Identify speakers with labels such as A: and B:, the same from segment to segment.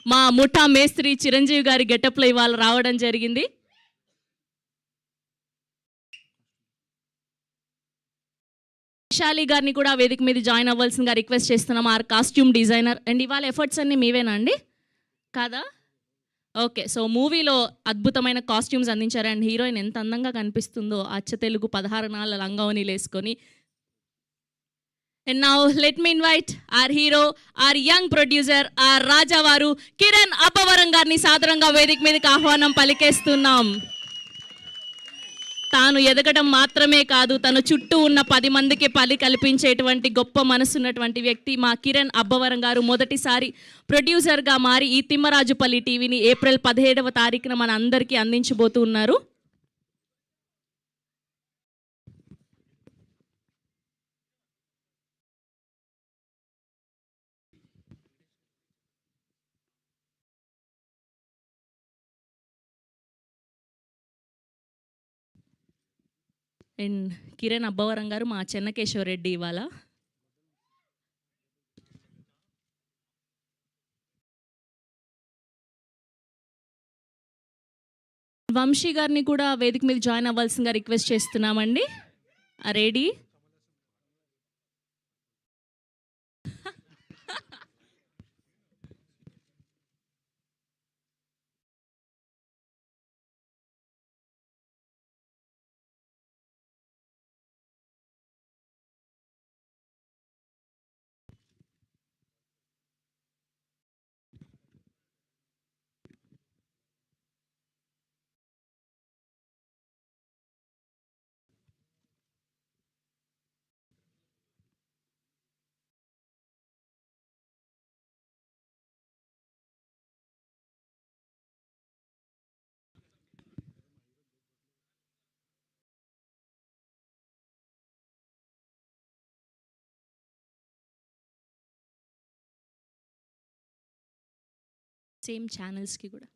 A: మా ముఠా మేస్త్రి చిరంజీవి గారి గెటప్లో ఇవాళ రావడం జరిగింది. విశాలి గారిని కూడా వేదిక మీద జాయిన్ అవ్వాల్సిందిగా రిక్వెస్ట్ చేస్తున్నాం. Our costume designer. అండ్ ఇవాళ ఎఫర్ట్స్ అన్నీ మీవేనా అండి? కాదా? ఓకే. సో మూవీలో అద్భుతమైన కాస్ట్యూమ్స్ అందించారు. అండ్ హీరోయిన్ ఎంత అందంగా కనిపిస్తుందో అచ్చ తెలుగు 16 నాళ్ళ లంగావోణీలు వేసుకొని. And now let me invite our hero, our young producer, our రాజావారు కిరణ్ అబ్బవరం గారిని సాదరంగా వేదిక మీదకి ఆహ్వానం పలికేస్తున్నాం. తాను ఎదగడం మాత్రమే కాదు, తన చుట్టూ ఉన్న 10 మందికి పని కల్పించేటువంటి గొప్ప మనసున్నటువంటి వ్యక్తి మా కిరణ్ అబ్బవరం గారు. మొదటిసారి ప్రొడ్యూసర్గా మారి ఈ తిమ్మరాజుపల్లి టీవీని ఏప్రిల్ 17వ తారీఖున మన అందరికీ అందించబోతూ ఉన్నారు. అండ్ కిరణ్ అబ్బవరం గారు మా చెన్నకేశవరెడ్డి ఇవాళ. వంశీ గారిని కూడా వేదిక మీద జాయిన్ అవ్వాల్సిందిగా రిక్వెస్ట్ చేస్తున్నామండి. రెడీ? సేమ్ ఛానల్స్కి కూడా.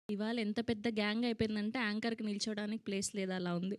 A: ఇవాళ ఎంత పెద్ద గ్యాంగ్ అయిపోయిందంటే యాంకర్కి నిల్చోడానికి ప్లేస్ లేదు, అలా ఉంది.